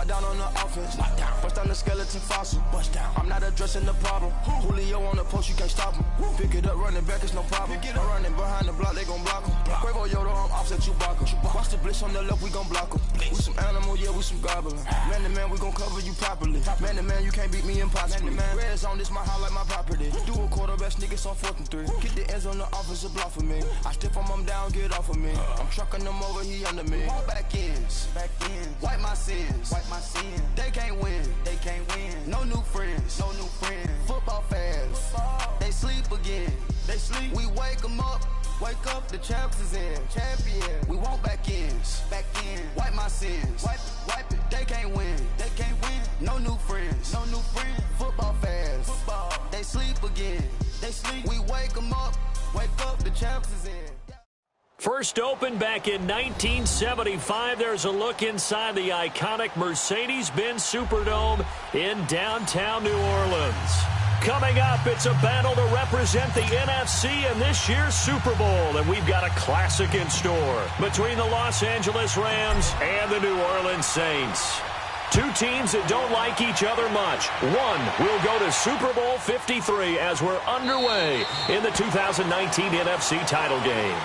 Lock down on the offense. Bust down the skeleton fossil. Bust down. I'm not addressing the problem. Julio on the post, you can't stop him. Pick it up, running back, it's no problem. I'm running behind the block, they gon' block him. Quavo Yoda, I'm offset Chewbacca. Watch the blitz on the left, we gon' block him. We some animal, yeah, we some goblin. Man to man, we gon' cover you properly. Man to man, you can't beat me impossibly. Red zone, this my house like my property. Do a quarterback sneakers on 4th and 3. Get the ends on the offensive block for me. I stiff him down, get off of me. I'm trucking them over, he under me. Back ends, wipe my sins, They can't win, No new friends, Football fans, they sleep again. We wake them up. Wake up, the champs is in. Champion. We want back ends. Wipe my sins. Wipe it. They can't win. No new friends. Football fans. They sleep again. We wake them up. Wake up, the champs is in. First opened back in 1975. There's a look inside the iconic Mercedes-Benz Superdome in downtown New Orleans. Coming up, it's a battle to represent the NFC in this year's Super Bowl, and we've got a classic in store between the Los Angeles Rams and the New Orleans Saints. Two teams that don't like each other much. One will go to Super Bowl 53 as we're underway in the 2019 NFC title game.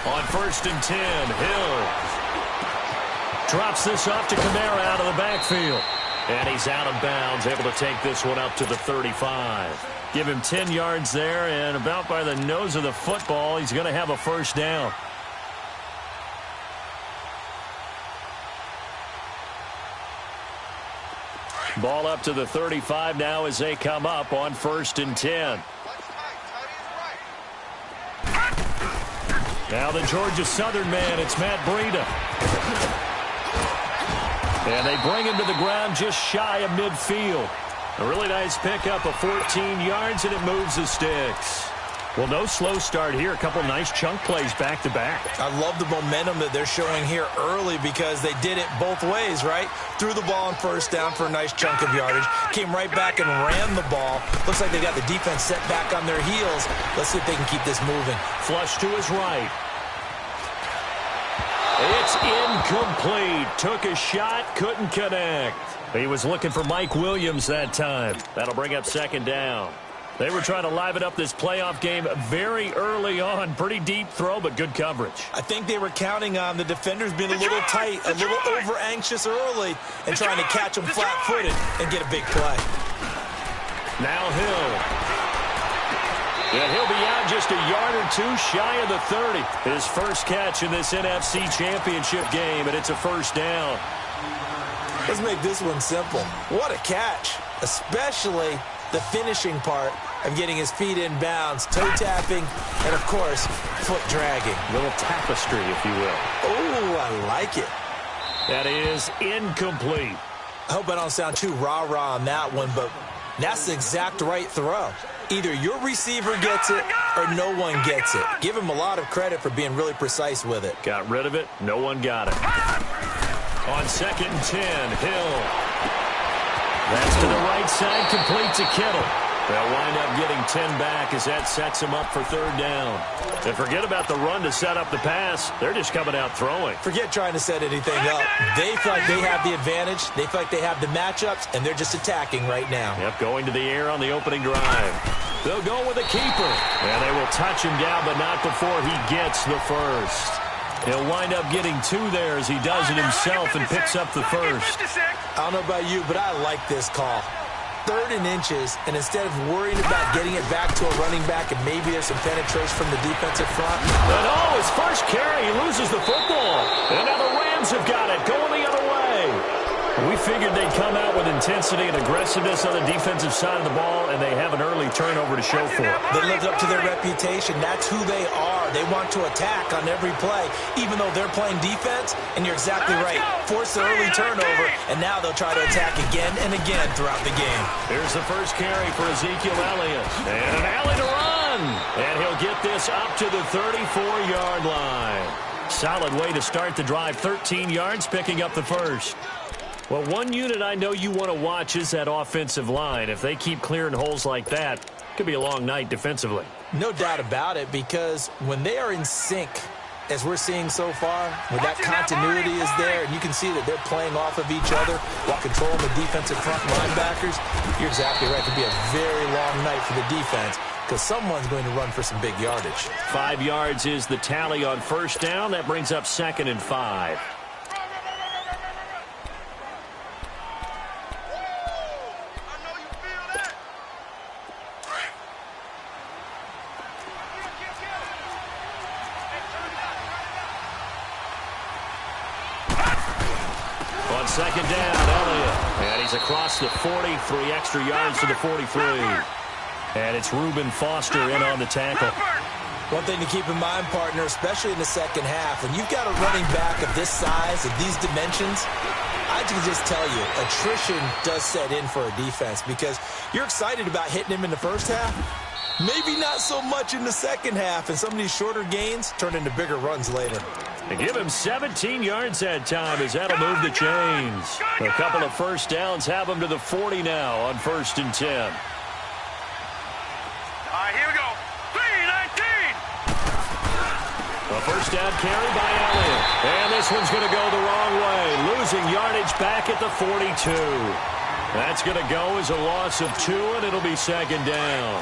On 1st and 10, Hill drops this off to Kamara out of the backfield. And he's out of bounds, able to take this one up to the 35. Give him 10 yards there, and about by the nose of the football, he's going to have a first down. Ball up to the 35 now as they come up on 1st and 10. Now the Georgia Southern man, it's Matt Breida. And they bring him to the ground just shy of midfield. A really nice pickup of 14 yards, and it moves the sticks. Well, no slow start here. A couple nice chunk plays back-to-back. I love the momentum that they're showing here early because they did it both ways, right? Threw the ball on 1st down for a nice chunk of yardage. Came right back and ran the ball. Looks like they got the defense set back on their heels. Let's see if they can keep this moving. Flush to his right. It's incomplete. Took a shot, couldn't connect. He was looking for Mike Williams that time. That'll bring up 2nd down. They were trying to liven up this playoff game very early on. Pretty deep throw, but good coverage. I think they were counting on the defenders being a little tight, a little over-anxious early, and trying to catch them flat-footed and get a big play. Now Hill. And he'll be out just a yard or two shy of the 30. His first catch in this NFC Championship game, and it's a first down. Let's make this one simple. What a catch, especially the finishing part of getting his feet in bounds, toe tapping, and, of course, foot dragging. Little tapestry, if you will. Oh, I like it. That is incomplete. I hope I don't sound too rah-rah on that one, but that's the exact right throw. Either your receiver gets it or no one gets it. Give him a lot of credit for being really precise with it. Got rid of it. No one got it. On 2nd and 10, Hill. That's to the right side, complete to Kittle. They'll wind up getting 10 back as that sets him up for 3rd down. And forget about the run to set up the pass. They're just coming out throwing. Forget trying to set anything up. They feel like they have the advantage. They feel like they have the matchups, and they're just attacking right now. Yep, going to the air on the opening drive. They'll go with a keeper. And they will touch him down, but not before he gets the first. He'll wind up getting 2 there as he does it himself and picks up the first. I don't know about you, but I like this call. 3rd and inches, and instead of worrying about getting it back to a running back and maybe there's some penetration from the defensive front. But oh, his first carry, he loses the football. And now the Rams have got it, going the other way. We figured they'd come out with intensity and aggressiveness on the defensive side of the ball, and they have an early turnover to show for it. They lived up to their reputation. That's who they are. They want to attack on every play, even though they're playing defense. And you're exactly right. Force the early turnover, and now they'll try to attack again and again throughout the game. Here's the first carry for Ezekiel Elliott. And an alley to run. And he'll get this up to the 34-yard line. Solid way to start the drive. 13 yards, picking up the first. Well, one unit I know you want to watch is that offensive line. If they keep clearing holes like that, it could be a long night defensively. No doubt about it, because when they are in sync, as we're seeing so far, when that continuity is there, and you can see that they're playing off of each other while controlling the defensive front linebackers, you're exactly right. It could be a very long night for the defense because someone's going to run for some big yardage. 5 yards is the tally on first down. That brings up 2nd and 5. On 2nd down, Elliott. And he's across the 40, 3 extra yards to the 43. And it's Reuben Foster in on the tackle. One thing to keep in mind, partner, especially in the second half, when you've got a running back of this size, of these dimensions, I can just tell you, attrition does set in for a defense because you're excited about hitting him in the first half. Maybe not so much in the second half, and some of these shorter gains turn into bigger runs later. They give him 17 yards that time as that'll move the chains. A couple of first downs have him to the 40 now on 1st and 10. Here we go. 3-19. A first down carry by Elliott. And this one's going to go the wrong way. Losing yardage back at the 42. That's going to go as a loss of 2, and it'll be 2nd down.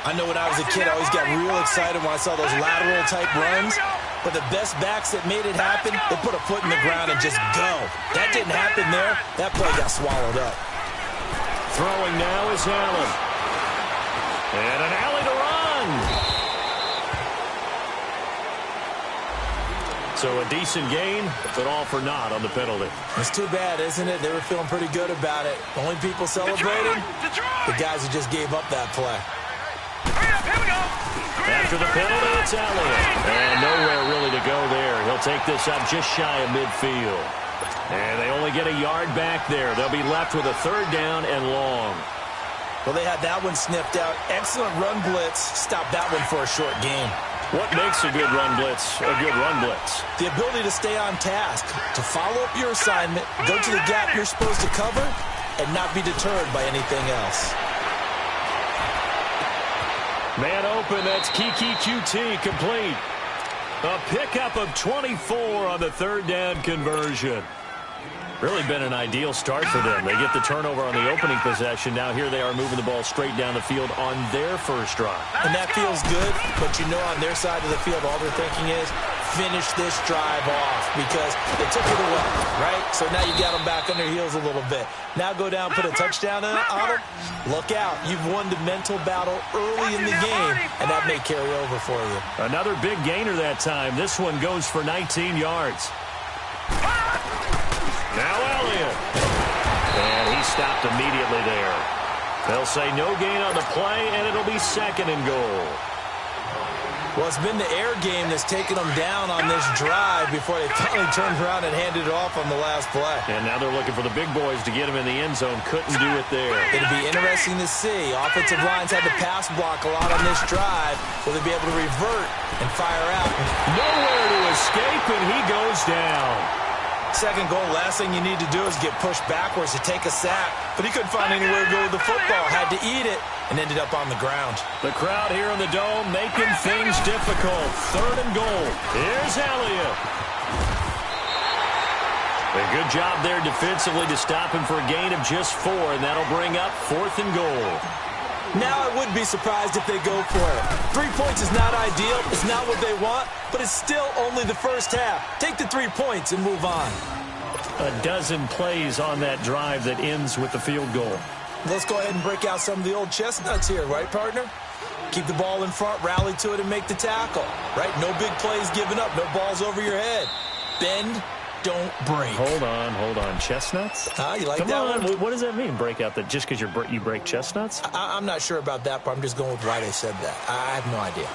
I know when I was a kid, I always got real excited when I saw those lateral-type runs. But the best backs that made it happen, they put a foot in the ground and just go. That didn't happen there. That play got swallowed up. Throwing now is Allen. And an alley to run. So a decent gain, but all for naught on the penalty. It's too bad, isn't it? They were feeling pretty good about it. The only people celebrating, the guys who just gave up that play. Here we go. After the penalty, it's Elliott. And nowhere really to go there. He'll take this up just shy of midfield. And they only get a yard back there. They'll be left with a 3rd down and long. Well, they had that one sniffed out. Excellent run blitz. Stopped that one for a short game. What makes a good run blitz a good run blitz? The ability to stay on task, to follow up your assignment, go to the gap you're supposed to cover, and not be deterred by anything else. Man open, that's Kiki QT complete. A pickup of 24 on the 3rd down conversion. Really been an ideal start for them. They get the turnover on the opening possession. Now here they are moving the ball straight down the field on their first drive. And that feels good, but you know on their side of the field, all they're thinking is finish this drive off because they took it away, right? So now you got them back on their heels a little bit. Now go down, put a touchdown on them. Look out. You've won the mental battle early in the game, and that may carry over for you. Another big gainer that time. This one goes for 19 yards. Now Elliott. And he stopped immediately there. They'll say no gain on the play, and it'll be 2nd and goal. Well, it's been the air game that's taken them down on this drive before they finally turned around and handed it off on the last play. And now they're looking for the big boys to get him in the end zone. Couldn't do it there. It'll be interesting to see. Offensive lines had to pass block a lot on this drive. Will they be able to revert and fire out? Nowhere to escape, and he goes down. 2nd goal, last thing you need to do is get pushed backwards to take a sack. But he couldn't find anywhere to go with the football. Had to eat it and ended up on the ground. The crowd here in the Dome making things difficult. 3rd and goal. Here's Elliott. A good job there defensively to stop him for a gain of just 4, and that'll bring up 4th and goal. Now I would be surprised if they go for it. 3 points is not ideal. It's not what they want, but it's still only the first half. Take the 3 points and move on. A dozen plays on that drive that ends with the field goal. Let's go ahead and break out some of the old chestnuts here, right, partner? Keep the ball in front, rally to it, and make the tackle, right? No big plays given up, no balls over your head. Bend, don't break. Hold on. Chestnuts? You like Come that on. one? What does that mean, break out? That just because you break chestnuts? I'm not sure about that, but I'm just going with why they said that. I have no idea.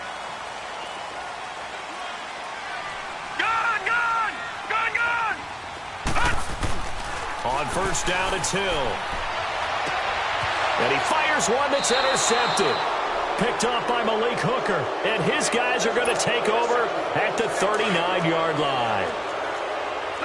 On first down, it's Hill. And he fires one that's intercepted. Picked off by Malik Hooker. And his guys are going to take over at the 39-yard line.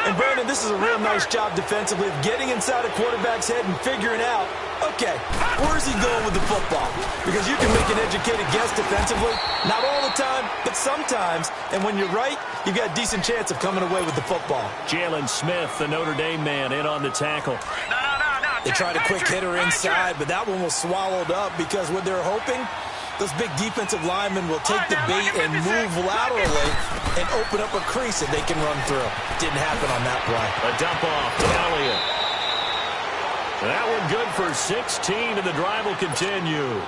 And, Brandon, this is a real nice job defensively of getting inside a quarterback's head and figuring out, okay, where's he going with the football? Because you can make an educated guess defensively. Not all the time, but sometimes. And when you're right, you've got a decent chance of coming away with the football. Jalen Smith, the Notre Dame man, in on the tackle. They tried a quick hitter inside, but that one was swallowed up because what they're hoping, those big defensive linemen will take the bait and move laterally and open up a crease that they can run through. Didn't happen on that play. A dump off to Elliott. That one good for 16, and the drive will continue.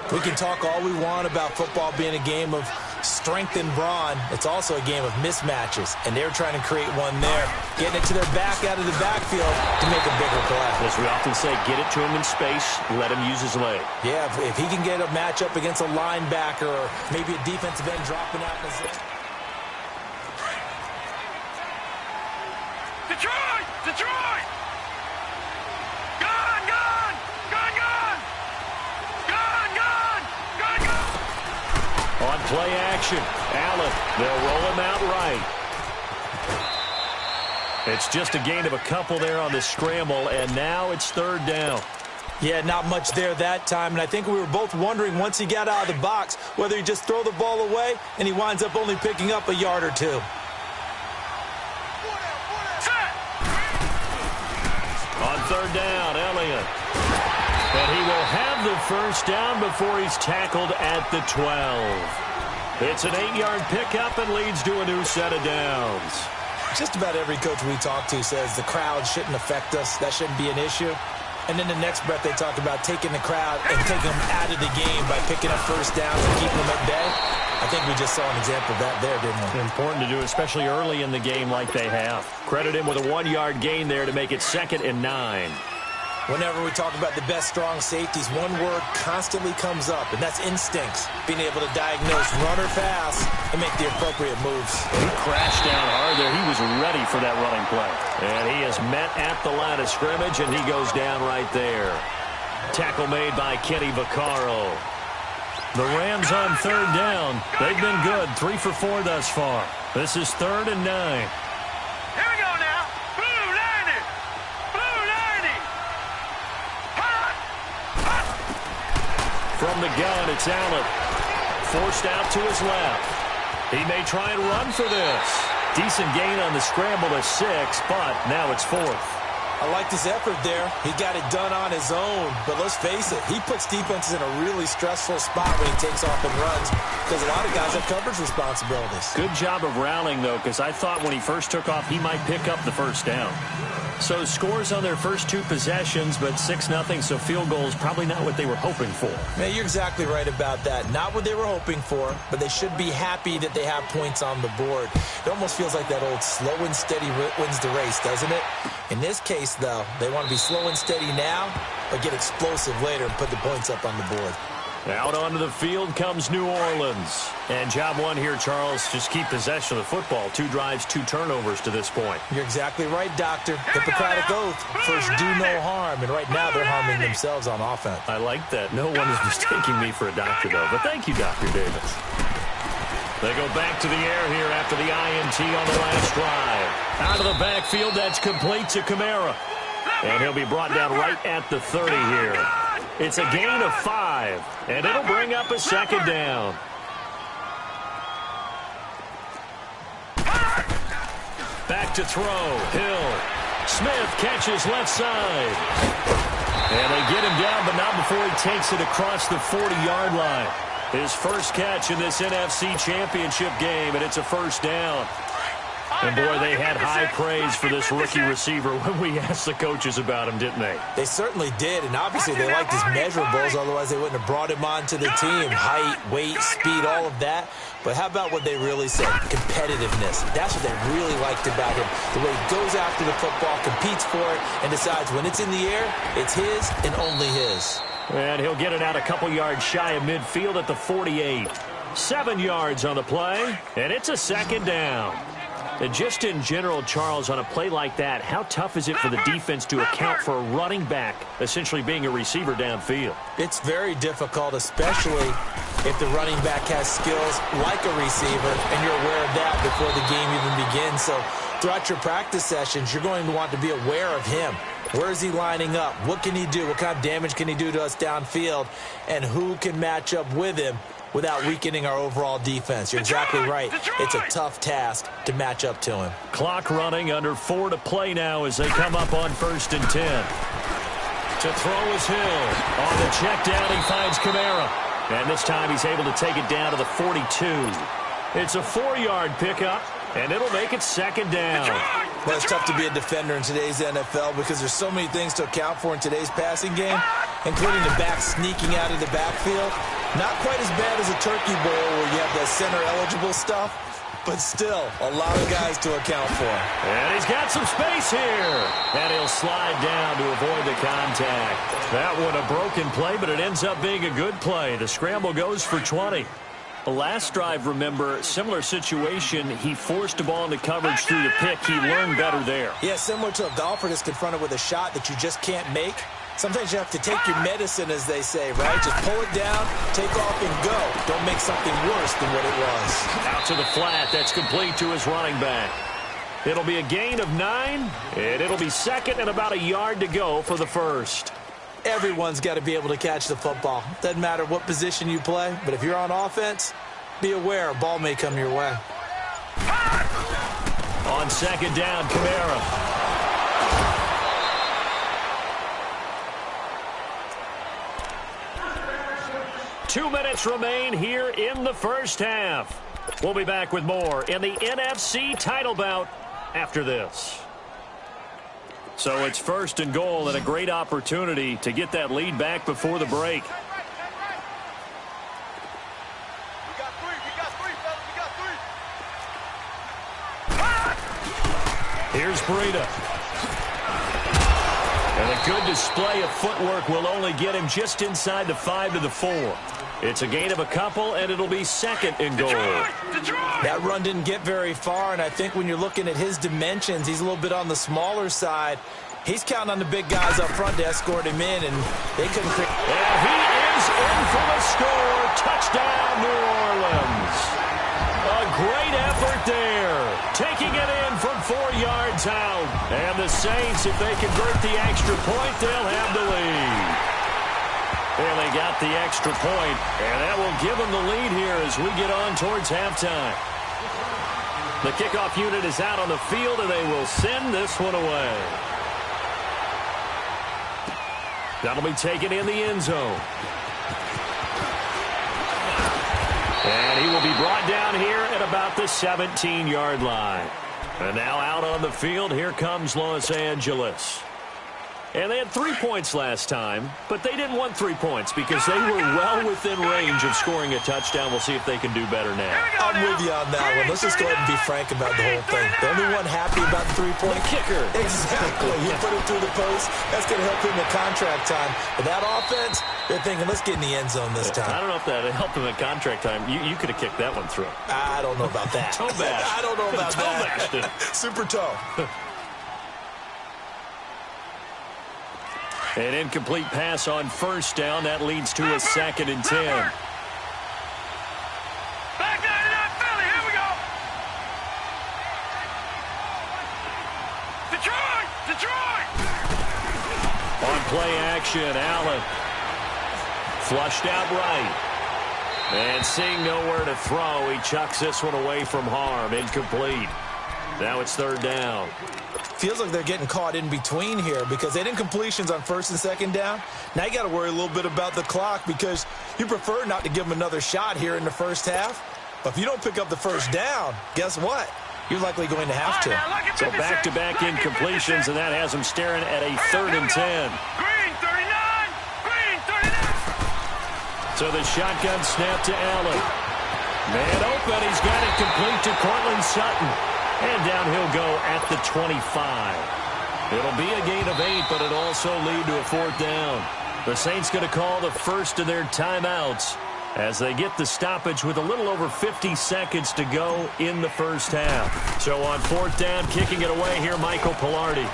We can talk all we want about football being a game of strength and brawn. It's also a game of mismatches, and they're trying to create one there, getting it to their back out of the backfield to make a bigger play. As we often say, get it to him in space, let him use his leg. Yeah, if he can get a matchup against a linebacker or maybe a defensive end dropping out in the zone. Detroit! Detroit! Gone! Gone! Gone! Gone! Gone! Gone! Gone! Gone! On play action, Allen, they'll roll him out right. It's just a gain of a couple there on the scramble, and now it's third down. Yeah, not much there that time, and I think we were both wondering once he got out of the box whether he'd just throw the ball away, and he winds up only picking up a yard or two. On third down, Elliott. And he will have the first down before he's tackled at the 12. It's an 8-yard pickup and leads to a new set of downs. Just about every coach we talk to says the crowd shouldn't affect us. That shouldn't be an issue. And then the next breath they talk about taking the crowd and taking them out of the game by picking up first downs and keeping them at bay. I think we just saw an example of that there, didn't we? Important to do, especially early in the game like they have. Credit him with a 1-yard gain there to make it 2nd and 9. Whenever we talk about the best strong safeties, one word constantly comes up, and that's instincts. Being able to diagnose run or pass and make the appropriate moves. He crashed down hard there. He was ready for that running play. And he is met at the line of scrimmage, and he goes down right there. Tackle made by Kenny Vaccaro. The Rams on third down. They've been good, 3 for 4 thus far. This is 3rd and 9. Here we go now. Blue 90. Blue 90. Hot. Hot. From the gun, it's Allen. Forced out to his left. He may try and run for this. Decent gain on the scramble to 6, but now it's 4th. I liked his effort there. He got it done on his own. But let's face it, he puts defenses in a really stressful spot when he takes off and runs because a lot of guys have coverage responsibilities. Good job of rallying, though, because I thought when he first took off, he might pick up the first down. So scores on their first 2 possessions, but 6-0, so field goals probably not what they were hoping for. Yeah, you're exactly right about that. Not what they were hoping for, but they should be happy that they have points on the board. It almost feels like that old slow and steady wins the race, doesn't it? In this case, though, they want to be slow and steady now, but get explosive later and put the points up on the board. Out onto the field comes New Orleans. And job one here, Charles, just keep possession of the football. 2 drives, 2 turnovers to this point. You're exactly right, Doctor. Hippocratic oath. First, do no harm. And right now, they're harming themselves on offense. I like that. No one is mistaking me for a doctor, though. But thank you, Dr. Davis. They go back to the air here after the INT on the last drive. Out of the backfield, that's complete to Kamara. And he'll be brought down right at the 30 here. It's a gain of 5, and it'll bring up a 2nd down. Back to throw. Hill. Smith catches left side. And they get him down, but not before he takes it across the 40-yard line. His first catch in this NFC Championship game, and it's a first down. And, boy, they had high praise for this rookie receiver when we asked the coaches about him, didn't they? They certainly did, and obviously they liked his measurables, otherwise they wouldn't have brought him onto the team. Height, weight, speed, all of that. But how about what they really said? Competitiveness. That's what they really liked about him. The way he goes after the football, competes for it, and decides when it's in the air, it's his and only his. And he'll get it out a couple yards shy of midfield at the 48. 7 yards on the play, and it's a 2nd down. And just in general, Charles, on a play like that, how tough is it for the defense to account for a running back essentially being a receiver downfield? It's very difficult, especially if the running back has skills like a receiver, and you're aware of that before the game even begins. So throughout your practice sessions, you're going to want to be aware of him. Where is he lining up? What can he do? What kind of damage can he do to us downfield? And who can match up with him without weakening our overall defense? You're exactly right. It's a tough task to match up to him. Clock running, under 4 to play now as they come up on 1st and 10. To throw is Hill. On the check down, he finds Kamara. And this time he's able to take it down to the 42. It's a 4-yard pickup, and it'll make it 2nd down. Well, it's tough to be a defender in today's NFL because there's so many things to account for in today's passing game, including the back sneaking out of the backfield. Not quite as bad as a turkey bowl where you have the center-eligible stuff, but still a lot of guys to account for. And he's got some space here. And he'll slide down to avoid the contact. That one a broken play, but it ends up being a good play. The scramble goes for 20. The last drive, remember, similar situation. He forced the ball into coverage through the pick. He learned better there. Yeah, similar to a golfer that's confronted with a shot that you just can't make. Sometimes you have to take your medicine, as they say, right? Just pull it down, take off, and go. Don't make something worse than what it was. Out to the flat. That's complete to his running back. It'll be a gain of 9, and it'll be 2nd and about a yard to go for the 1st. Everyone's got to be able to catch the football. Doesn't matter what position you play, but if you're on offense, be aware a ball may come your way. On 2nd down, Kamara. 2 minutes remain here in the 1st half. We'll be back with more in the NFC title bout after this. So it's 1st and goal and a great opportunity to get that lead back before the break. Here's Breida. And a good display of footwork will only get him just inside the 5 to the 4. It's a gain of a couple, and it'll be 2nd and goal. That run didn't get very far, and I think when you're looking at his dimensions, he's a little bit on the smaller side. He's counting on the big guys up front to escort him in, and they couldn't create. And he is in for the score. Touchdown, New Orleans. A great effort there. Taking it in from 4 yards out. And the Saints, if they convert the extra point, they'll have the lead. Well, they got the extra point, and that will give them the lead here as we get on towards halftime. The kickoff unit is out on the field, and they will send this one away. That'll be taken in the end zone. And he will be brought down here at about the 17-yard line. And now out on the field, here comes Los Angeles. And they had 3 points last time, but they didn't want 3 points because they were well within range of scoring a touchdown. We'll see if they can do better now. I'm with you on that one. Let's just go ahead and be frank about the whole thing. The only one happy about the 3-point kicker. Exactly. You put it through the post. That's going to help him at contract time. But that offense, they're thinking, let's get in the end zone this time. I don't know if that helped him at contract time. You could have kicked that one through. I don't know about that. Toe bash. I don't know about toe that. Bashed it. Super toe. An incomplete pass on 1st down. That leads to a 2nd and 10. Back down to that Philly. Here we go. Detroit! Detroit! On play action, Allen. Flushed out right. And seeing nowhere to throw, he chucks this one away from harm. Incomplete. Now it's 3rd down. Feels like they're getting caught in between here because they didn't completions on 1st and 2nd down. Now you got to worry a little bit about the clock because you prefer not to give them another shot here in the 1st half. But if you don't pick up the 1st down, guess what? You're likely going to have to. So back-to-back incompletions, and that has them staring at a 3rd and 10. Green 39! Green 39! So the shotgun snap to Allen. Man open, he's got it complete to Cortland Sutton. And down he'll go at the 25. It'll be a gain of 8, but it'll also lead to a 4th down. The Saints going to call the first of their timeouts as they get the stoppage with a little over 50 seconds to go in the first half. So on fourth down, kicking it away here, Michael Palardy.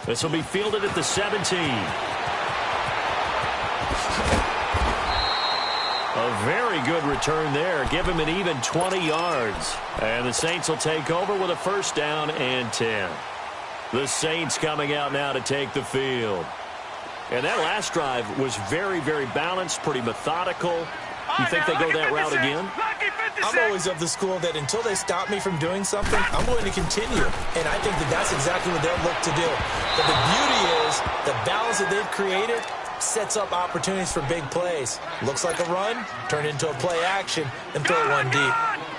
This will be fielded at the 17. A very good return there. Give him an even 20 yards. And the Saints will take over with a first down and 10. The Saints coming out now to take the field. And that last drive was very, very balanced, pretty methodical. You think they go that route again? I'm always of the school that until they stop me from doing something, I'm going to continue. And I think that that's exactly what they'll look to do. But the beauty is the balance that they've created sets up opportunities for big plays. Looks like a run, turn into a play action, and throw one deep.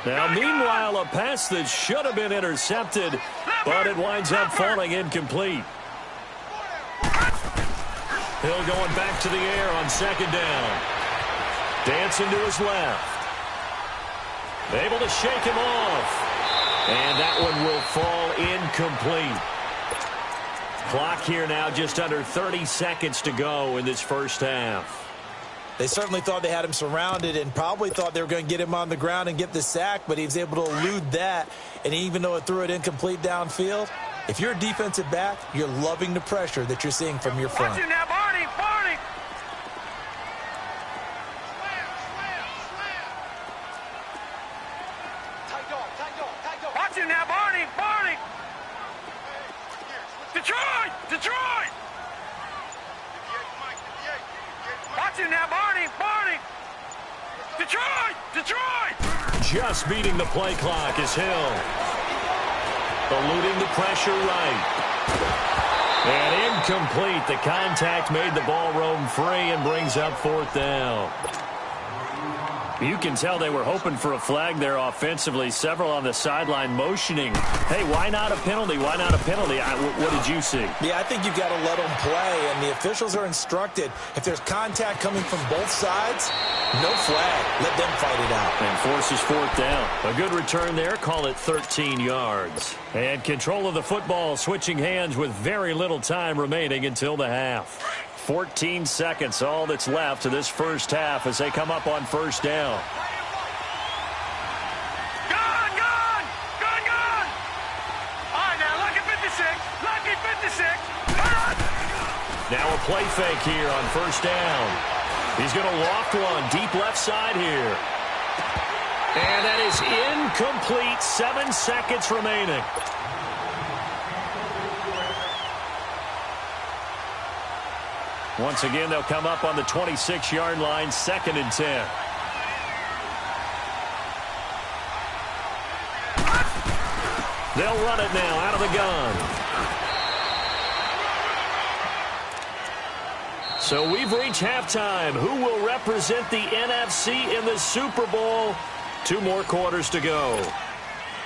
Now, meanwhile, a pass that should have been intercepted, but it winds up falling incomplete. Hill going back to the air on second down. Dancing to his left. Able to shake him off. And that one will fall incomplete. Clock here now just under 30 seconds to go in this first half. They certainly thought they had him surrounded and probably thought they were going to get him on the ground and get the sack, but he was able to elude that. And even though it threw it incomplete downfield, if you're a defensive back, you're loving the pressure that you're seeing from your front. Watch you now, Barney, Barney. Watch you now, Barney, Barney. Detroit, Detroit. Watch you now, Barney, Barney. Detroit, Detroit. Just beating the play clock is Hill. Eluding the pressure right. And incomplete. The contact made the ball roam free and brings up fourth down. You can tell they were hoping for a flag there offensively. Several on the sideline motioning. Hey, why not a penalty? Why not a penalty? What did you see? Yeah, I think you've got to let them play, and the officials are instructed. If there's contact coming from both sides, no flag. Let them fight it out. And forces fourth down. A good return there. Call it 13 yards. And control of the football switching hands with very little time remaining until the half. 14 seconds, all that's left to this first half as they come up on first down. Gone, gone, gone, gone. All right, now, lucky 56, lucky 56. Now a play fake here on first down. He's going to loft one deep left side here. And that is incomplete. 7 seconds remaining. Once again, they'll come up on the 26-yard line, 2nd and 10. They'll run it now out of the gun. So we've reached halftime. Who will represent the NFC in the Super Bowl? 2 more quarters to go.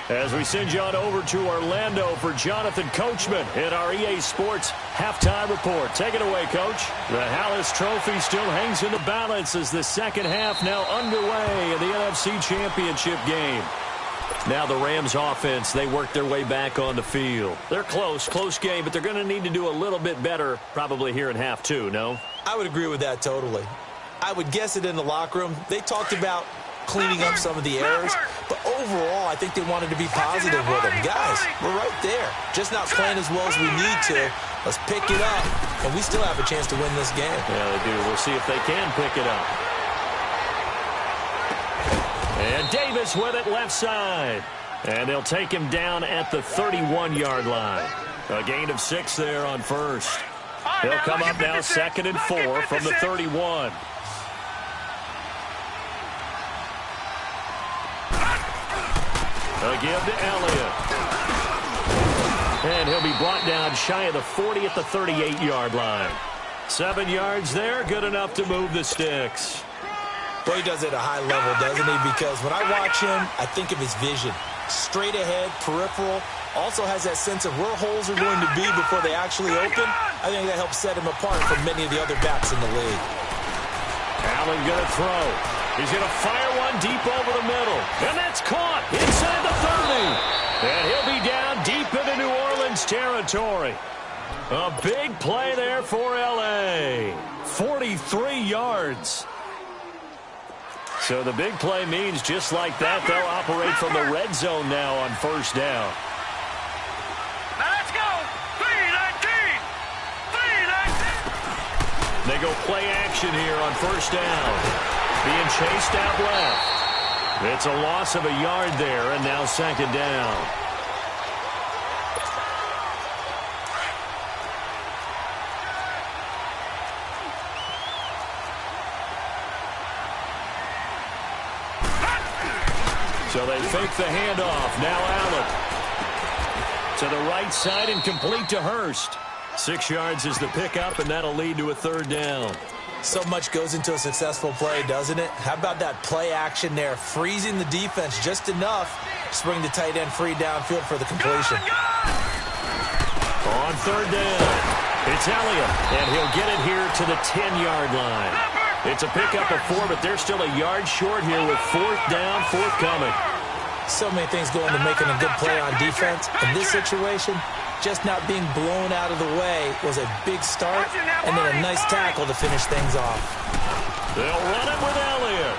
As we send you on over to Orlando for Jonathan Coachman in our EA Sports Halftime Report. Take it away, Coach. The Hallis Trophy still hangs in the balance as the second half now underway in the NFC Championship game. Now the Rams offense, they work their way back on the field. They're close game, but they're going to need to do a little bit better probably here in half 2, no? I would agree with that totally. I would guess it in the locker room. They talked about cleaning up some of the errors, but overall, I think they wanted to be positive with them. Guys, we're right there. Just not playing as well as we need to. Let's pick it up, and we still have a chance to win this game. Yeah, they do. We'll see if they can pick it up. And Davis with it left side. And they'll take him down at the 31-yard line. A gain of 6 there on first. They'll come up now 2nd and 4 from the 31. A give to Elliott. And he'll be brought down shy of the 40 at the 38-yard line. 7 yards there, good enough to move the sticks. Well, he does it at a high level, doesn't he? Because when I watch him, I think of his vision. Straight ahead, peripheral. Also has that sense of where holes are going to be before they actually open. I think that helps set him apart from many of the other backs in the league. Allen going to throw. He's going to fire one deep over the middle. And that's caught inside the 30. And he'll be down deep into New Orleans territory. A big play there for L.A. 43 yards. So the big play means just like that, they'll operate from the red zone now on first down. Now let's go. 3-19. 3-19. They go play action here on first down. Being chased out left. It's a loss of a yard there, and now second down. So they fake the handoff. Now Allen. To the right side and complete to Hurst. 6 yards is the pickup, and that'll lead to a third down. So much goes into a successful play, doesn't it? How about that play action there? Freezing the defense just enough to bring the tight end free downfield for the completion. On third down, it's Elliott, and he'll get it here to the 10-yard line. It's a pickup of 4, but they're still a yard short here with fourth down forthcoming. So many things go into making a good play on defense. In this situation, just not being blown out of the way was a big start, and then a nice tackle to finish things off. They'll run it with Elliott.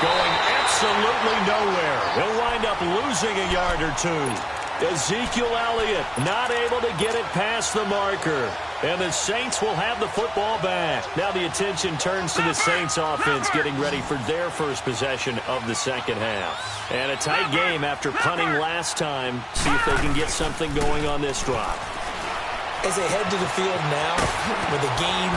Going absolutely nowhere. He'll wind up losing a yard or 2. Ezekiel Elliott not able to get it past the marker. And the Saints will have the football back. Now the attention turns to the Saints offense getting ready for their first possession of the second half. And a tight game after punting last time. See if they can get something going on this drive. As they head to the field now, with the game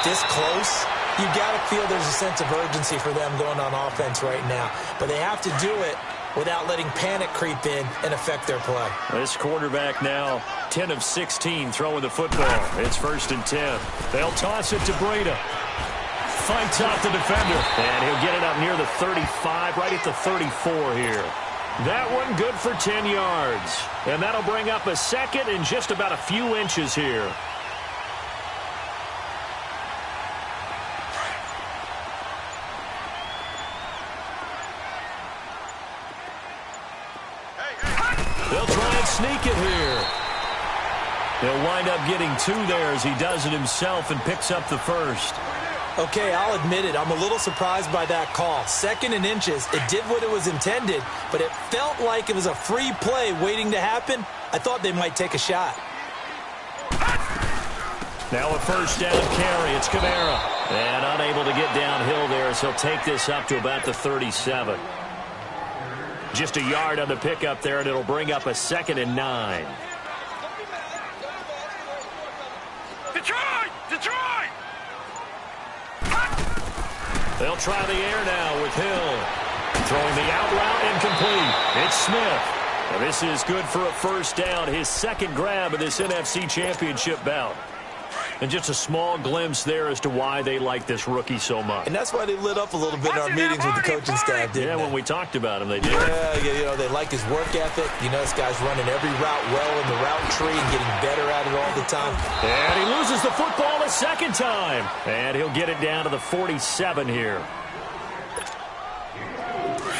this close, you got to feel there's a sense of urgency for them going on offense right now. But they have to do it without letting panic creep in and affect their play. This quarterback now 10 of 16 throwing the football. It's 1st and 10. They'll toss it to Breida. Fights off the defender. And he'll get it up near the 35, right at the 34 here. That one good for 10 yards. And that'll bring up a second and just about a few inches here. They'll try and sneak it here. He'll wind up getting 2 there as he does it himself and picks up the first. Okay, I'll admit it. I'm a little surprised by that call. 2nd and inches. It did what it was intended, but it felt like it was a free play waiting to happen. I thought they might take a shot. Now a first down carry. It's Kamara. And unable to get downhill there as he'll take this up to about the 37. Just a yard on the pickup there, and it'll bring up a 2nd and 9. Detroit! Detroit! They'll try the air now with Hill. Throwing the out route incomplete. It's Smith. Now this is good for a first down. His 2nd grab of this NFC Championship bout. And just a small glimpse there as to why they like this rookie so much. And that's why they lit up a little bit in our meetings with the coaching staff, didn't they? Yeah, when we talked about him, they did. Yeah, you know, they like his work ethic. You know, this guy's running every route well in the route tree and getting better at it all the time. And he loses the football a 2nd time. And he'll get it down to the 47 here.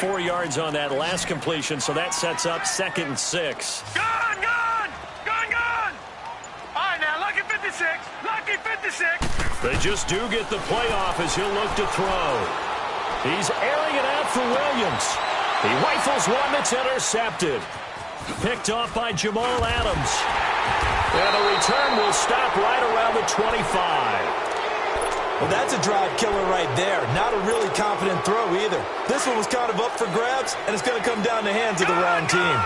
4 yards on that last completion, so that sets up 2nd and 6. Gone! Gone! Gone! Gone! All right, now, lucky 56. Lucky 56. They just do get the playoff as he'll look to throw. He's airing it out for Williams. He rifles one that's intercepted. Picked off by Jamal Adams. And the return will stop right around the 25. Well, that's a drive killer right there. Not a really confident throw either. This one was kind of up for grabs, and it's going to come down the hands of the wrong team.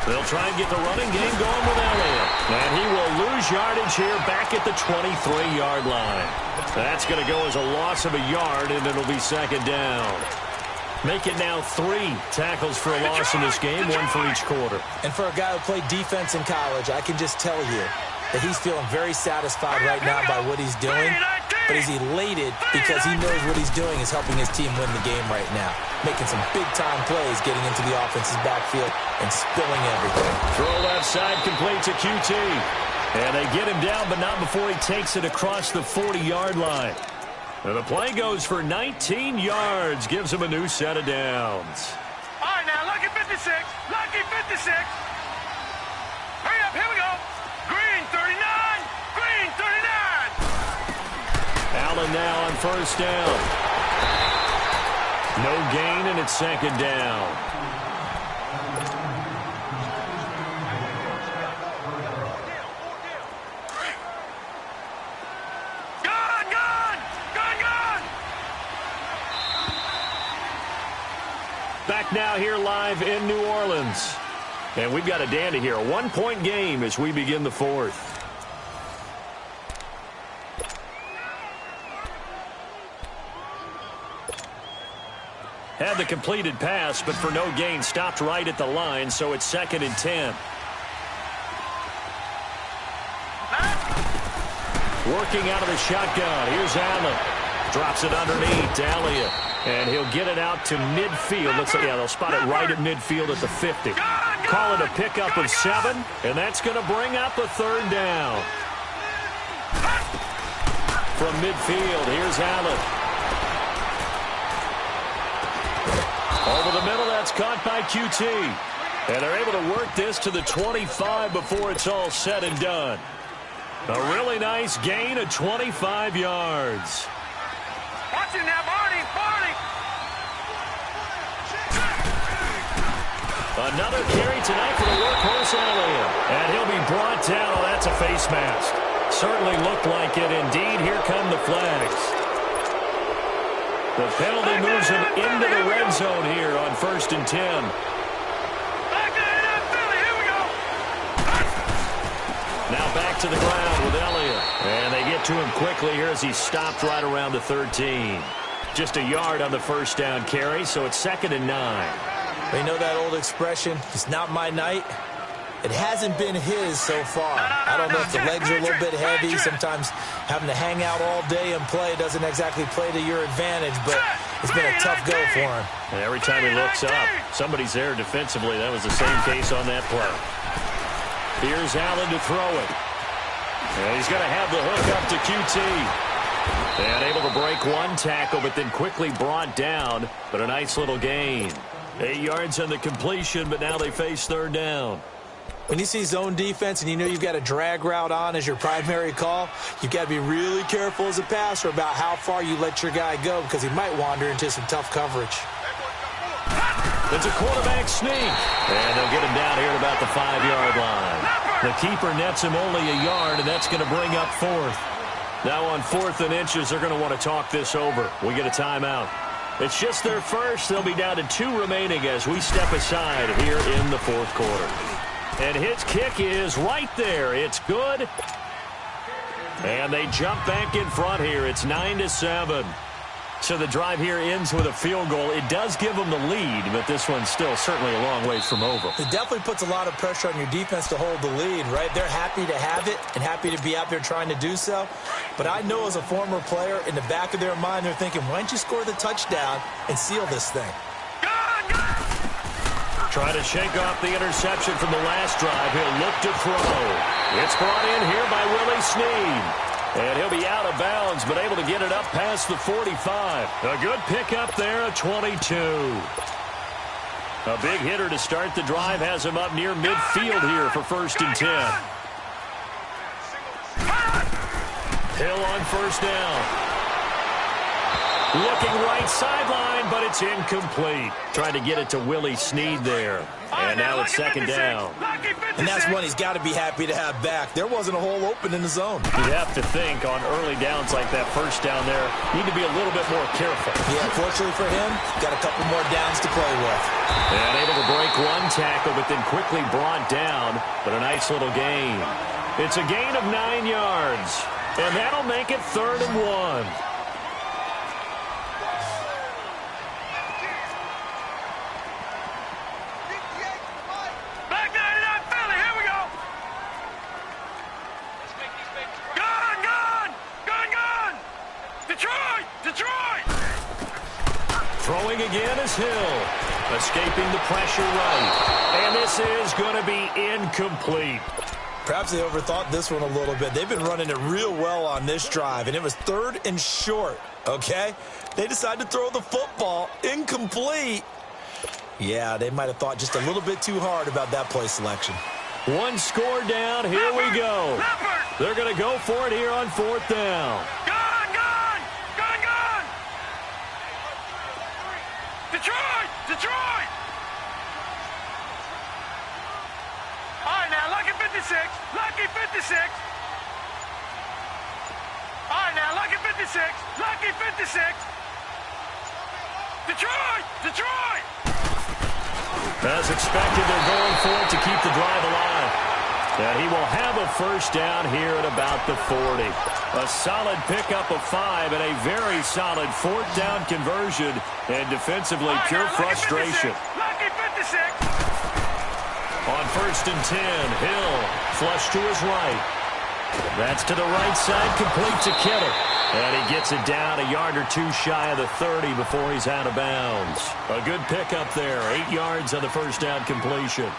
They'll try and get the running game going with Elliott. And he will lose yardage here back at the 23-yard line. That's going to go as a loss of a yard, and it'll be 2nd down. Make it now 3 tackles for a loss in this game, 1 for each quarter. And for a guy who played defense in college, I can just tell you that he's feeling very satisfied right now by what he's doing. But he's elated because he knows what he's doing is helping his team win the game right now. Making some big-time plays, getting into the offense's backfield and spilling everything. Throw left side, complete to QT. And they get him down, but not before he takes it across the 40-yard line. And the play goes for 19 yards, gives him a new set of downs. All right, now, lucky 56. Lucky 56. Hurry up, here we go. Allen now on first down. No gain, and it's second down. Back now here live in New Orleans. And we've got a dandy here. A one-point game as we begin the fourth. Had the completed pass, but for no gain, stopped right at the line, so it's 2nd and 10. Working out of the shotgun. Here's Allen. Drops it underneath to Elliott. And he'll get it out to midfield. Looks like, yeah, they'll spot it right at midfield at the 50. Call it a pickup of 7, and that's going to bring up a third down. From midfield, here's Allen. Over the middle, that's caught by QT. And they're able to work this to the 25 before it's all said and done. A really nice gain of 25 yards. Watching that, Barney! Another carry tonight for the workhorse Elliott. And he'll be brought down. Oh, that's a face mask. Certainly looked like it. Indeed, here come the flags. The penalty moves him into the red zone here on 1st and 10. Now back to the ground with Elliott. And they get to him quickly here as he stopped right around the 13. Just a yard on the first down carry, so it's 2nd and 9. You know that old expression, it's not my night? It hasn't been his so far. I don't know if the legs are a little bit heavy. Sometimes having to hang out all day and play doesn't exactly play to your advantage, but it's been a tough go for him. And every time he looks up, somebody's there defensively. That was the same case on that play. Here's Allen to throw it. And he's going to have the hook up to QT. And able to break one tackle, but then quickly brought down. But a nice little gain. 8 yards on the completion, but now they face third down. When you see zone defense and you know you've got a drag route on as your primary call, you've got to be really careful as a passer about how far you let your guy go because he might wander into some tough coverage. It's a quarterback sneak. And they'll get him down here at about the 5-yard line. The keeper nets him only a yard, and that's going to bring up 4th. Now on 4th and inches, they're going to want to talk this over. We get a timeout. It's just their first. They'll be down to 2 remaining as we step aside here in the 4th quarter. And his kick is right there. It's good. And they jump back in front here. It's 9-7. So the drive here ends with a field goal. It does give them the lead, but this one's still certainly a long ways from over. It definitely puts a lot of pressure on your defense to hold the lead, right? They're happy to have it and happy to be out there trying to do so. But I know as a former player, in the back of their mind, they're thinking, why don't you score the touchdown and seal this thing? Try to shake off the interception from the last drive. He'll look to throw. It's brought in here by Willie Snead. And he'll be out of bounds, but able to get it up past the 45. A good pickup there, a 22. A big hitter to start the drive has him up near midfield here for 1st and 10. Hill on first down. Looking right sideline, but it's incomplete. Trying to get it to Willie Snead there. And now it's 2nd down. And that's one he's got to be happy to have back. There wasn't a hole open in the zone. You'd have to think on early downs like that first down there, need to be a little bit more careful. Yeah, fortunately for him, got a couple more downs to play with. And able to break one tackle, but then quickly brought down. But a nice little gain. It's a gain of 9 yards. And that'll make it 3rd and 1. Throwing again is Hill. Escaping the pressure right. And this is going to be incomplete. Perhaps they overthought this one a little bit. They've been running it real well on this drive, and it was 3rd and short, okay? They decided to throw the football incomplete. Yeah, they might have thought just a little bit too hard about that play selection. One score down. Here we go. They're going to go for it here on 4th down. Detroit! Detroit! All right, now, Lucky 56. Lucky 56. All right, now, Lucky 56. Lucky 56. Detroit! Detroit! As expected, they're going for it to keep the drive alive. And he will have a first down here at about the 40. A solid pickup of 5 and a very solid fourth down conversion. And defensively, pure frustration. Lucky 56. On 1st and 10, Hill flush to his right. That's to the right side, complete to Kittle. And he gets it down a yard or 2 shy of the 30 before he's out of bounds. A good pickup there, 8 yards on the first down completion.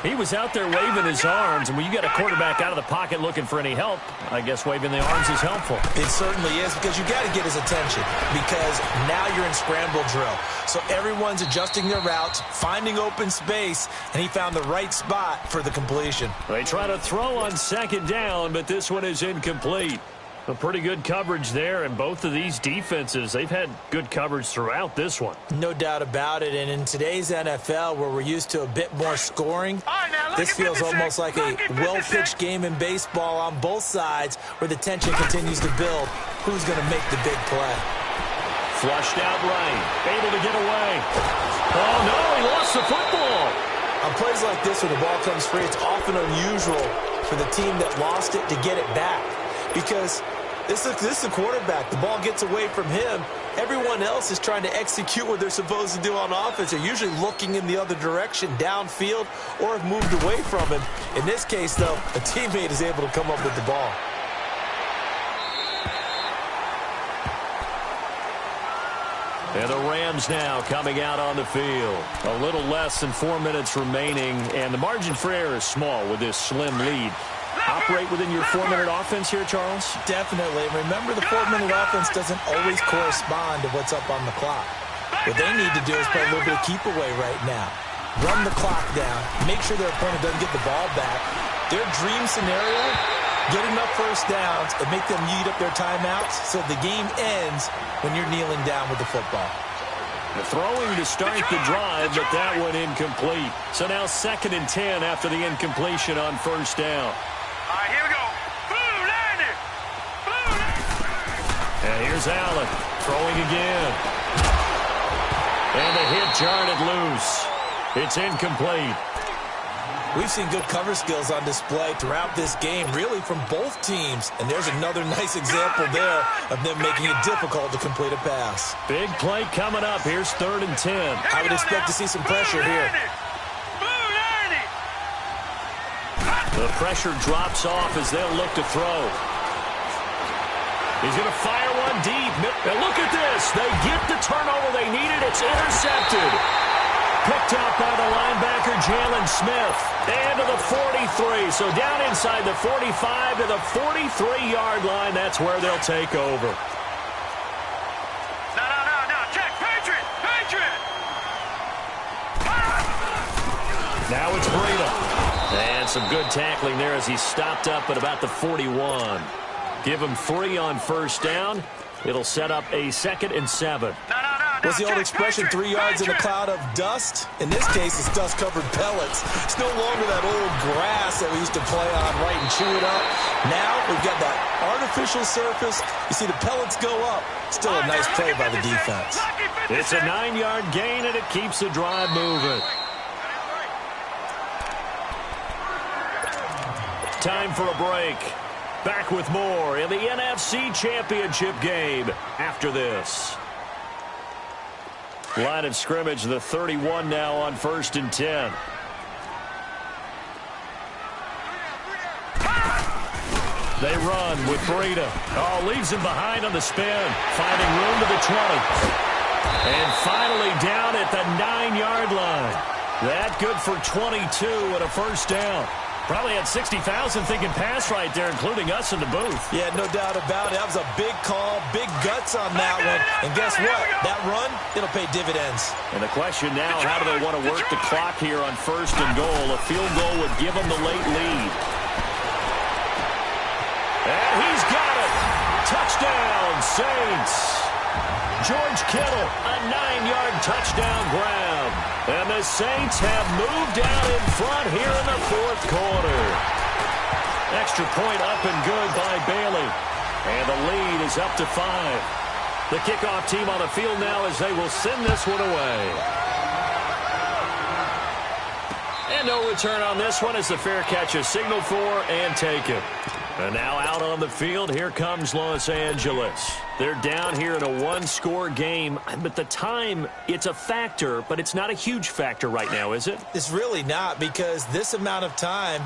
He was out there waving his arms, and when you got a quarterback out of the pocket looking for any help, I guess waving the arms is helpful. It certainly is, because you got to get his attention, because now you're in scramble drill. So everyone's adjusting their routes, finding open space, and he found the right spot for the completion. They try to throw on 2nd down, but this one is incomplete. A pretty good coverage there, and both of these defenses, they've had good coverage throughout this one. No doubt about it, and in today's NFL, where we're used to a bit more scoring, this feels almost like a well-pitched game in baseball on both sides, where the tension continues to build. Who's going to make the big play? Flushed out right, able to get away. Oh, no, he lost the football. On plays like this, when the ball comes free, it's often unusual for the team that lost it to get it back, because this is a quarterback. The ball gets away from him. Everyone else is trying to execute what they're supposed to do on offense. They're usually looking in the other direction, downfield, or have moved away from him. In this case, though, a teammate is able to come up with the ball. And the Rams now coming out on the field. A little less than 4 minutes remaining, and the margin for error is small with this slim lead. Operate within your 4-minute offense here, Charles? Definitely. Remember, the 4-minute offense doesn't always correspond to what's up on the clock. What they need to do is play a little bit of keep away right now. Run the clock down. Make sure their opponent doesn't get the ball back. Their dream scenario, get enough first downs and make them eat up their timeouts so the game ends when you're kneeling down with the football. The throwing to start the drive, but that one incomplete. So now 2nd and 10 after the incompletion on 1st down. All right, here we go. Blue landed. Blue landed. And here's Allen throwing again. And the hit jarred it loose. It's incomplete. We've seen good cover skills on display throughout this game, really from both teams. And there's another nice example there of them making it difficult to complete a pass. Big play coming up. Here's 3rd and 10. I would expect to see some pressure here. The pressure drops off as they'll look to throw. He's going to fire one deep. And look at this. They get the turnover they needed. It's intercepted. Picked up by the linebacker, Jalen Smith. And to the 43. So down inside the 45 to the 43-yard line. That's where they'll take over. No. Check. Patriot. Patriot. Now it's Breida. And some good tackling there as he stopped up at about the 41. Give him 3 on 1st down. It'll set up a 2nd and 7. What's the old expression, 3 yards in a cloud of dust? In this case, it's dust-covered pellets. It's no longer that old grass that we used to play on, right, and chew it up. Now we've got that artificial surface. You see the pellets go up. Still a nice play by the defense. It's a 9-yard gain, and it keeps the drive moving. Time for a break. Back with more in the NFC Championship game after this. Line of scrimmage, the 31 now on 1st and 10. They run with Breida. Oh, leaves him behind on the spin. Finding room to the 20. And finally down at the 9-yard line. That good for 22 and a first down. Probably had 60,000 thinking pass right there, including us in the booth. Yeah, no doubt about it. That was a big call, big guts on that one. And guess what? That run, it'll pay dividends. And the question now, how do they want to work the clock here on 1st and goal? A field goal would give them the late lead. And he's got it. Touchdown, Saints. George Kittle, a 9-yard touchdown grab. And the Saints have moved out in front here in the fourth quarter. Extra point up and good by Bailey. And the lead is up to 5. The kickoff team on the field now as they will send this one away. And no return on this one as the fair catch is signaled for and taken. And now out on the field, here comes Los Angeles. They're down here in a one-score game, but the time, it's a factor, but it's not a huge factor right now, is it? It's really not, because this amount of time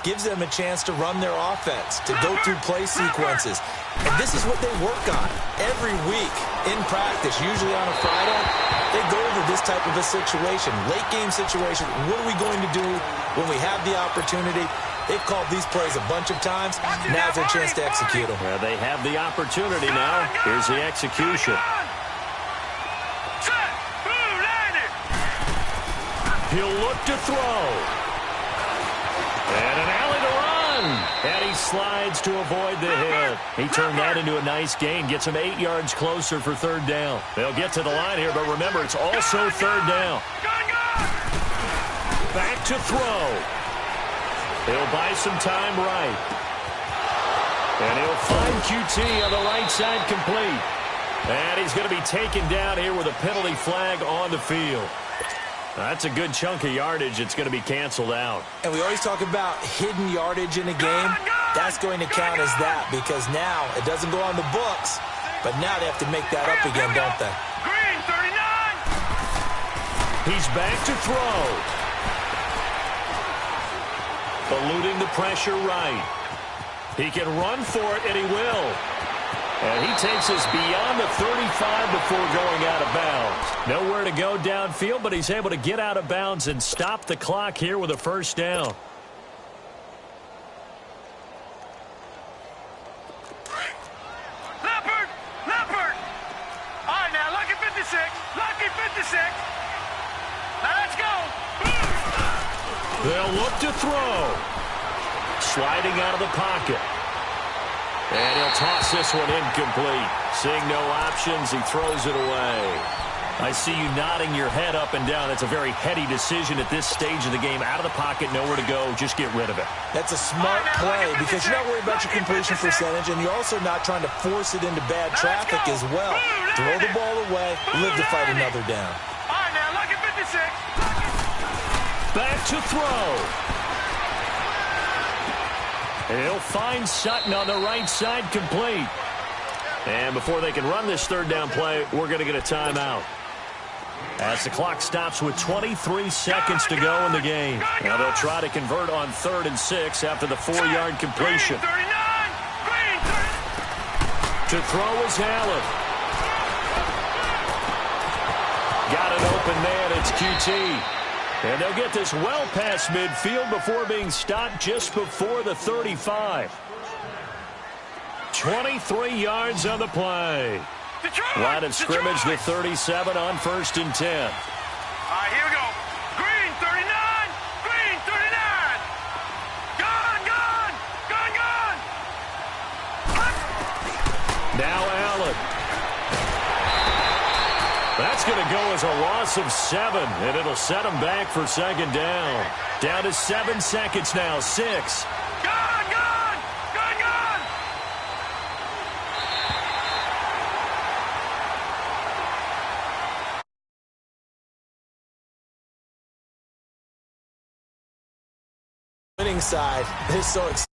gives them a chance to run their offense, to go through play sequences. And this is what they work on every week in practice, usually on a Friday. They go over this type of a situation, late-game situation. What are we going to do when we have the opportunity? They've called these plays a bunch of times. Now's their chance to execute them. Well, they have the opportunity now. Here's the execution. He'll look to throw. And an alley to run. And he slides to avoid the hit. He turned that into a nice gain. Gets him 8 yards closer for third down. They'll get to the line here, but remember, it's also third down. Back to throw. He'll buy some time right. And he'll find QT on the right side complete. And he's going to be taken down here with a penalty flag on the field. That's a good chunk of yardage. It's going to be canceled out. And we always talk about hidden yardage in a game. That's going to count as that, because now it doesn't go on the books, but now they have to make that up again, don't they? Green, 39. He's back to throw. Eluding the pressure right. He can run for it, and he will. And he takes us beyond the 35 before going out of bounds. Nowhere to go downfield, but he's able to get out of bounds and stop the clock here with a first down. Leopard! Leopard! All right, now, lucky 56. Lucky 56. Now, let's go. They'll look to throw. Sliding out of the pocket. And he'll toss this one incomplete. Seeing no options, he throws it away. I see you nodding your head up and down. That's a very heady decision at this stage of the game. Out of the pocket, nowhere to go. Just get rid of it. That's a smart play because you're not worried about your completion percentage, and you're also not trying to force it into bad traffic as well. Throw the ball away, live to fight another down. All right, now, lucky 56. Back to throw. He'll find Sutton on the right side complete. And before they can run this third down play, we're going to get a timeout. As the clock stops with 23 seconds to go in the game. Now they'll try to convert on 3rd and 6 after the 4-yard completion. To throw is Allen. Got an open man. It's QT. And they'll get this well past midfield before being stopped just before the 35. 23 yards on the play. Line of scrimmage, the 37 on 1st and 10. All right, here we go. Green, 39. Green, 39. Gone, gone. Gone, gone. Now Allen. That's going to go as a loss of 7, and it'll set them back for 2nd down. Down to 7 seconds now. 6. Gone, gone. Gone, gone. Winning side, they're so excited.